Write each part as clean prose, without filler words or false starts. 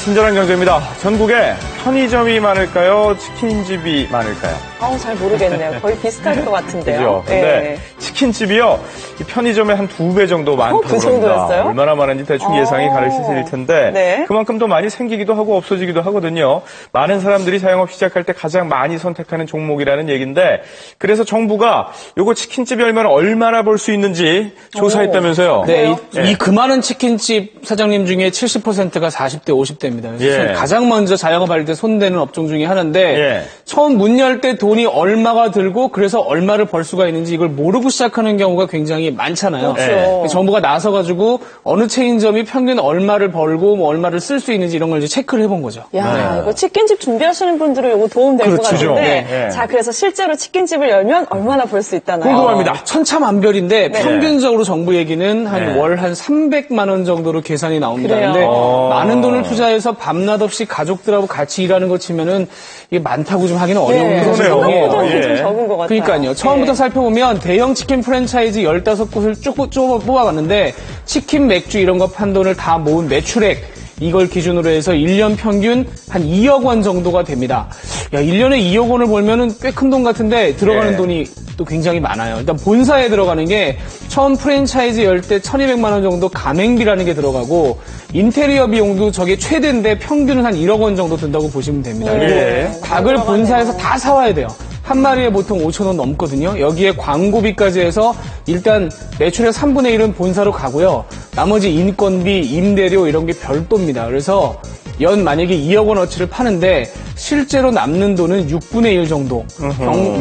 친절한 경제입니다. 전국에 편의점이 많을까요? 치킨집이 많을까요? 잘 모르겠네요. 거의 비슷할 것 같은데요. 그죠? 근데 치킨집이요, 이 편의점의 한 2배 정도 많다고 그 정도였어요? 얼마나 많은지 대충 예상이 가르치실 텐데 네. 그만큼 더 많이 생기기도 하고 없어지기도 하거든요. 많은 사람들이 자영업 시작할 때 가장 많이 선택하는 종목이라는 얘기인데, 그래서 정부가 요거 치킨집 열면 얼마나 벌 수 있는지 조사했다면서요. 네, 이 그 많은 치킨집 사장님 중에 70%가 40대, 50대입니다. 그래서 가장 먼저 자영업할 때 손대는 업종 중에 하나인데 처음 문 열 때 돈이 얼마가 들고 그래서 얼마를 벌 수가 있는지 이걸 모르고 시작하는 경우가 굉장히 많잖아요. 그렇죠. 정부가 나서가지고 어느 체인점이 평균 얼마를 벌고 뭐 얼마를 쓸 수 있는지 이런 걸 이제 체크를 해본 거죠. 야, 이거 치킨집 준비하시는 분들은 이거 도움 될 것 그렇죠. 같은데. 자, 그래서 실제로 치킨집을 열면 얼마나 벌 수 있다나요? 궁금합니다. 천차만별인데 평균적으로 정부 얘기는 한 월 한 300만 원 정도로 계산이 나옵니다. 그래요? 근데 많은 돈을 투자해서 밤낮 없이 가족들하고 같이 일하는 거 치면은 이게 많다고 좀 하기는 어려운 그러네요. 상황이에요. 좀 적은 것 같아요. 그러니까요. 처음부터 살펴보면 대형 치킨 프랜차이즈 15곳을 쭉 뽑아봤는데 치킨, 맥주 이런 거 판 돈을 다 모은 매출액 이걸 기준으로 해서 1년 평균 한 2억 원 정도가 됩니다. 야, 1년에 2억 원을 벌면은 꽤 큰 돈 같은데 들어가는 돈이 또 굉장히 많아요. 일단 본사에 들어가는 게 처음 프랜차이즈 열 때 1,200만 원 정도 가맹비라는 게 들어가고 인테리어 비용도 저게 최대인데 평균은 한 1억 원 정도 든다고 보시면 됩니다. 그리고 닭을 본사에서 다 사와야 돼요. 한 마리에 보통 5,000원 넘거든요. 여기에 광고비까지 해서 일단 매출의 3분의 1은 본사로 가고요. 나머지 인건비, 임대료 이런 게 별도입니다. 그래서 연 만약에 2억 원어치를 파는데 실제로 남는 돈은 6분의 1 정도.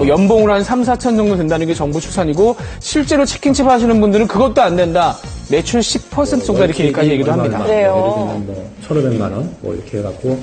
연봉으로 한 3, 4천 정도 된다는 게 정부 추산이고 실제로 치킨집 하시는 분들은 그것도 안 된다. 매출 10% 정도 이렇게까지 얘기도 합니다. 그래요. 예를 들면 1,500만 원 뭐 이렇게 해갖고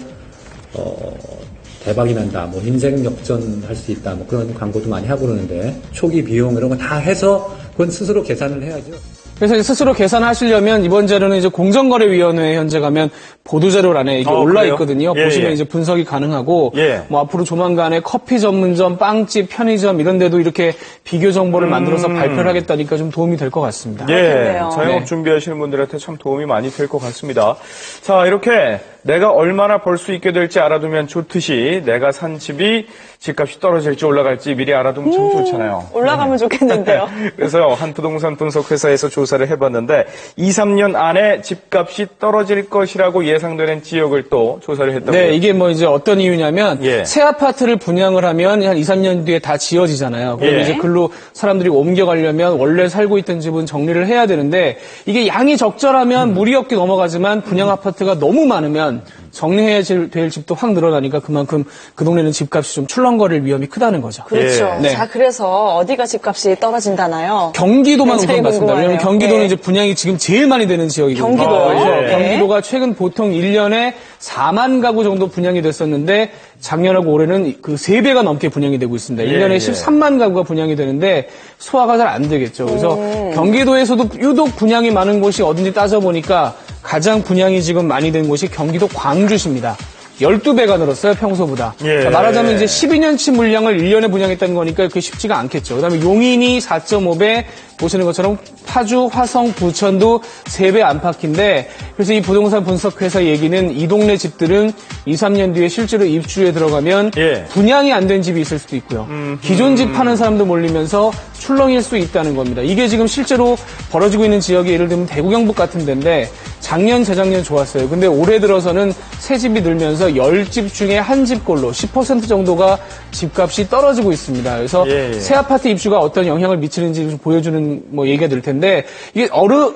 대박이 난다, 뭐 인생 역전할 수 있다, 뭐 그런 광고도 많이 하고 그러는데 초기 비용 이런 거 다 해서 그건 스스로 계산을 해야죠. 그래서 스스로 계산하시려면 이번 자료는 이제 공정거래위원회에 현재 가면 보도자료란에 이게 올라 그래요? 있거든요. 보시면 이제 분석이 가능하고 뭐 앞으로 조만간에 커피 전문점, 빵집, 편의점 이런 데도 이렇게 비교 정보를 만들어서 발표를 하겠다니까 좀 도움이 될 것 같습니다. 자영업 준비하시는 분들한테 참 도움이 많이 될 것 같습니다. 자, 이렇게 내가 얼마나 벌 수 있게 될지 알아두면 좋듯이 내가 산 집이 집값이 떨어질지 올라갈지 미리 알아두면 참 좋잖아요. 올라가면 좋겠는데요. 그래서 한 부동산 분석회사에서 조사를 해봤는데 2, 3년 안에 집값이 떨어질 것이라고 예상되는 지역을 또 조사를 했다고요. 네, 이게 뭐 이제 어떤 이유냐면 새 아파트를 분양을 하면 한 2, 3년 뒤에 다 지어지잖아요. 그럼 이제 글로 사람들이 옮겨가려면 원래 살고 있던 집은 정리를 해야 되는데 이게 양이 적절하면 무리 없게 넘어가지만 분양 아파트가 너무 많으면 정리해야 될 집도 확 늘어나니까 그만큼 그 동네는 집값이 좀 출렁거릴 위험이 크다는 거죠. 그렇죠. 자, 그래서 어디가 집값이 떨어진다나요? 경기도만 우선 봤습니다. 왜냐하면 경기도는 이제 네. 분양이 지금 제일 많이 되는 지역이거든요. 경기도요? 그래서 경기도가 최근 보통 1년에 4만 가구 정도 분양이 됐었는데 작년하고 올해는 그 3배가 넘게 분양이 되고 있습니다. 1년에 13만 가구가 분양이 되는데 소화가 잘 안 되겠죠. 그래서 경기도에서도 유독 분양이 많은 곳이 어딘지 따져보니까 가장 분양이 지금 많이 된 곳이 경기도 광주시입니다. 12배가 늘었어요, 평소보다. 자, 말하자면 이제 12년치 물량을 1년에 분양했다는 거니까 그게 쉽지가 않겠죠. 그 다음에 용인이 4.5배, 보시는 것처럼 파주, 화성, 부천도 3배 안팎인데, 그래서 이 부동산 분석회사 얘기는 이 동네 집들은 2, 3년 뒤에 실제로 입주에 들어가면 분양이 안 된 집이 있을 수도 있고요. 기존 집 파는 사람도 몰리면서 출렁일 수 있다는 겁니다. 이게 지금 실제로 벌어지고 있는 지역이 예를 들면 대구 경북 같은 데인데 작년, 재작년 좋았어요. 근데 올해 들어서는 새 집이 늘면서 10집 중에 한 집꼴로 10% 정도가 집값이 떨어지고 있습니다. 그래서 새 아파트 입주가 어떤 영향을 미치는지 좀 보여주는 뭐 얘기가 될 텐데 이게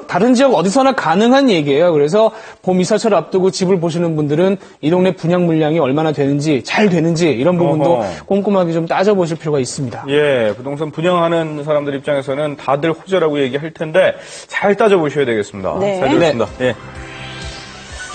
다른 지역 어디서나 가능한 얘기예요. 그래서 봄 이사철 앞두고 집을 보시는 분들은 이 동네 분양 물량이 얼마나 되는지 잘 되는지 이런 부분도 꼼꼼하게 좀 따져보실 필요가 있습니다. 부동산 분양하는 사람들 입장에서는 다들 호재라고 얘기할 텐데 잘 따져보셔야 되겠습니다. 잘 들었습니다.